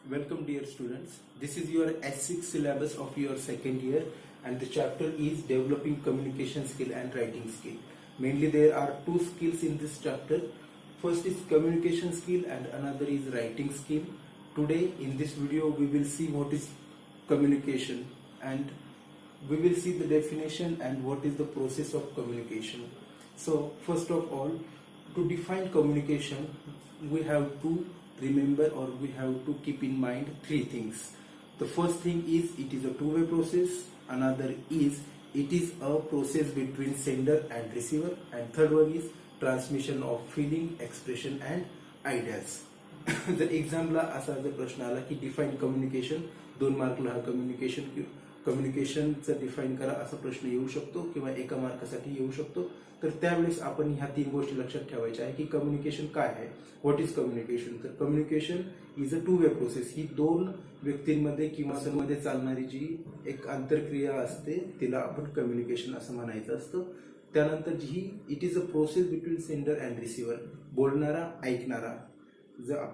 Welcome dear students. This is your S6 syllabus of your second year and the chapter is developing communication skill and writing skill. Mainly there are two skills in this chapter. First is communication skill and another is writing skill. Today in this video we will see what is communication and we will see the definition and what is the process of communication. So first of all, to define communication we have to remember or we have to keep in mind three things. The first thing is it is a two-way process, another is it is a process between sender and receiver, and third one is transmission of feeling, expression and ideas. जर एक्झामला असा जर प्रश्न आला की define communication, 2 मार्कला हा कम्युनिकेशनचं define करा असा प्रश्न येऊ शकतो किंवा 1 मार्कासाठी येऊ शकतो. तर त्यावेळेस आपण ह्या तीन गोष्टी लक्षात ठेवायच्या आहे की कम्युनिकेशन काय आहे, व्हॉट इज कम्युनिकेशन. तर communication is a two way process. ही दोन व्यक्तींमध्ये किंवा समूहामध्ये चालणारी जी एक आंतरक्रिया असते तिला आपण कम्युनिकेशन असं म्हणायचं असतं. त्यानंतर जी it is a process between sender and receiver, बोलणारा ऐकणारा,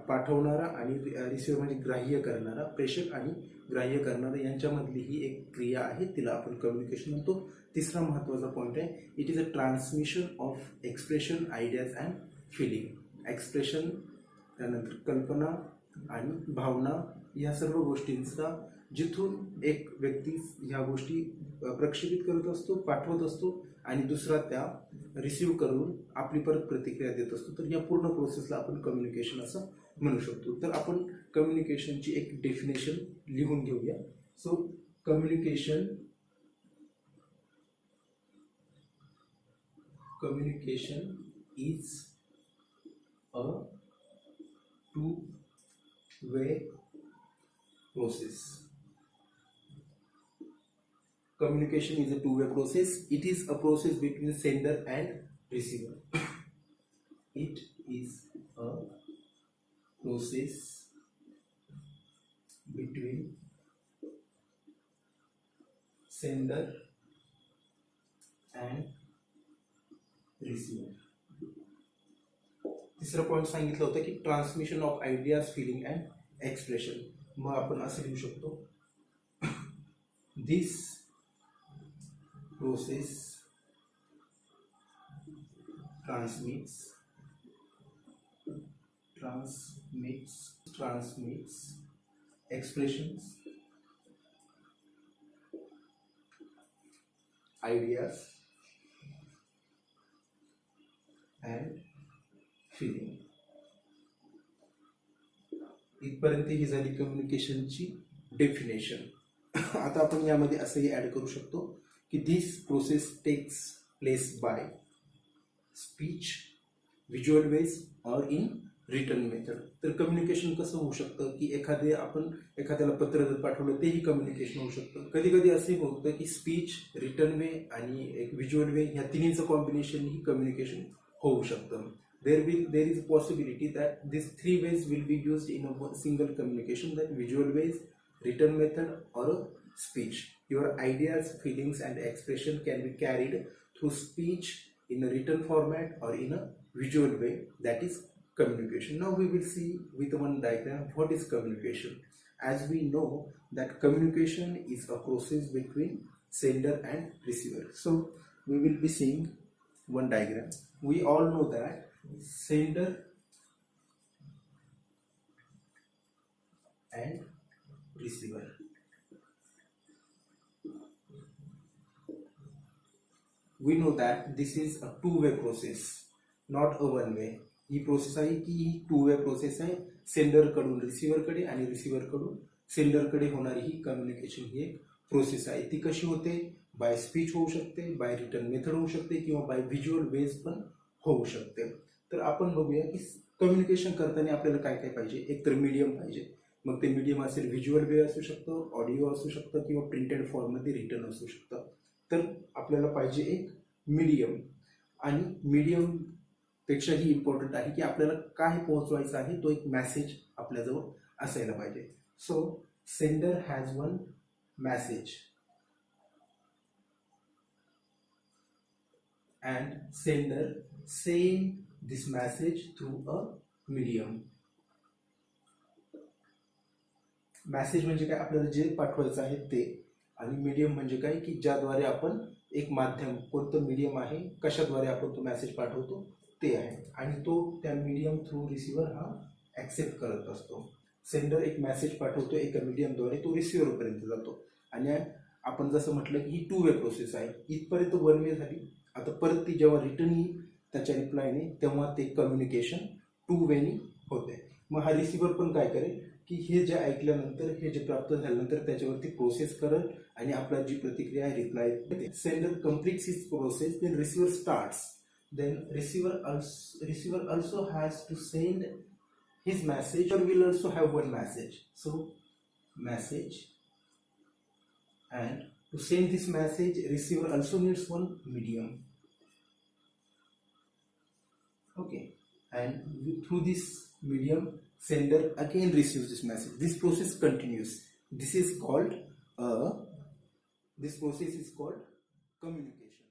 पाठवणारा आणि रिसिव्हर म्हणजे ग्राह्य करणारा, प्रेषक आणि ग्राह्य करणारा यांच्यामधली ही एक क्रिया आहे, तिला आपण कम्युनिकेशन म्हणतो. तिसरा महत्त्वाचा पॉईंट आहे it is a transmission of expression, ideas and feeling. Expression, त्यानंतर कल्पना आणि भावना या सर्व गोष्टींचा जिथून एक व्यक्ती ह्या गोष्टी प्रक्षेपित करत असतो, पाठवत असतो आणि दुसरा त्या रिसीव्ह करून आपली परत प्रतिक्रिया देत असतो. तर या पूर्ण प्रोसेसला आपण कम्युनिकेशन असं म्हणू शकतो. तर आपण कम्युनिकेशनची एक डेफिनेशन लिहून घेऊया. So communication is a two-way process. Communication is a two-way process. It is a process between sender and receiver. It is a process between sender and receiver. तिसरा पॉईंट सांगितलं होतं की transmission of ideas, feeling and expression. मग आपण असं लिहू शकतो, this process transmits expressions, ideas and feeling. इथपर्यंत ही झाली कम्युनिकेशनची डेफिनेशन. आता आपण यामध्ये असंही ऍड करू शकतो की this process takes place by speech, visual ways और इन रिटन मेथड. तर कम्युनिकेशन कसं होऊ शकतं की आपण एखाद्याला पत्र जर पाठवलं तेही कम्युनिकेशन होऊ शकतं. कधी कधी असंही होतं की स्पीच, रिटन वे आणि एक व्हिज्युअल वे ह्या तिन्हीचं कॉम्बिनेशन ही कम्युनिकेशन होऊ शकतं. There is a possibility that these three ways will be used in a single communication, that visual ways, written method or a speech. Your ideas, feelings and expression can be carried through speech, in a written format or in a visual way, that is communication. Now we will see with one diagram what is communication. As we know that communication is a process between sender and receiver. So we will be seeing one diagram. We all know that sender and receiver. We know that this is a two-way process, not a one-way. He process आहे की ही two-way process आहे. Sender कडून receiver कडे आणि receiver कडून sender कडे होणारी ही communication ही एक प्रोसेस आहे. ती कशी होते? बाय स्पीच होऊ शकते, बाय रिटन मेथड होऊ शकते किंवा बाय व्हिज्युअल वेज पण होऊ शकते. तर आपण बघूया की कम्युनिकेशन करताना आपल्याला काय काय पाहिजे. एक तर मीडियम पाहिजे. मग ते मीडियम असेल व्हिज्युअल वे असू शकतं, ऑडिओ असू शकतं किंवा प्रिंटेड फॉर्ममध्ये रिटन असू शकतं. तर आपल्याला पाहिजे एक मीडियम. आणि मीडियम पेक्षाही इम्पॉर्टंट आहे की आपल्याला काय पोहोचवायचं आहे, तो एक मेसेज आपल्याजवळ असायला पाहिजे. So sender has one message and sender saying this message through a medium. Message म्हणजे काय, आपल्याला जे पाठवायचं आहे ते, आणि मीडियम म्हणजे काय की ज्याद्वारे आपण एक माध्यम, कोणतं मीडियम आहे, कशाद्वारे आपण तो मेसेज पाठवतो ते आहे, आणि तो त्या मीडियम थ्रू रिसिव्हर हा ऍक्सेप्ट करत असतो. सेंडर एक मेसेज पाठवतो एका मीडियमद्वारे, तो रिसिव्हर पर्यंत जातो. आणि आपण जसं म्हटलं की ही 2 वे प्रोसेस आहे. इथपर्यंत 1 वे झाली. आता परत ती जेव्हा रिटर्न येईल त्याच्या रिप्लायने, तेव्हा ते कम्युनिकेशन 2 वेनी होते. मग हा रिसिव्हर पण काय करेल की हे जे ऐकल्यानंतर, हे जे प्राप्त झाल्यानंतर त्याच्यावरती प्रोसेस करेल आणि आपला जी प्रतिक्रिया आहे, रिप्लाय देते. Sender completes his process, then receiver starts. Then receiver also has to send his message, or will also have one message. So message, and to send this message, receiver also needs one medium. Okay, and through this medium, sender again receives this message. This process continues. This process is called communication.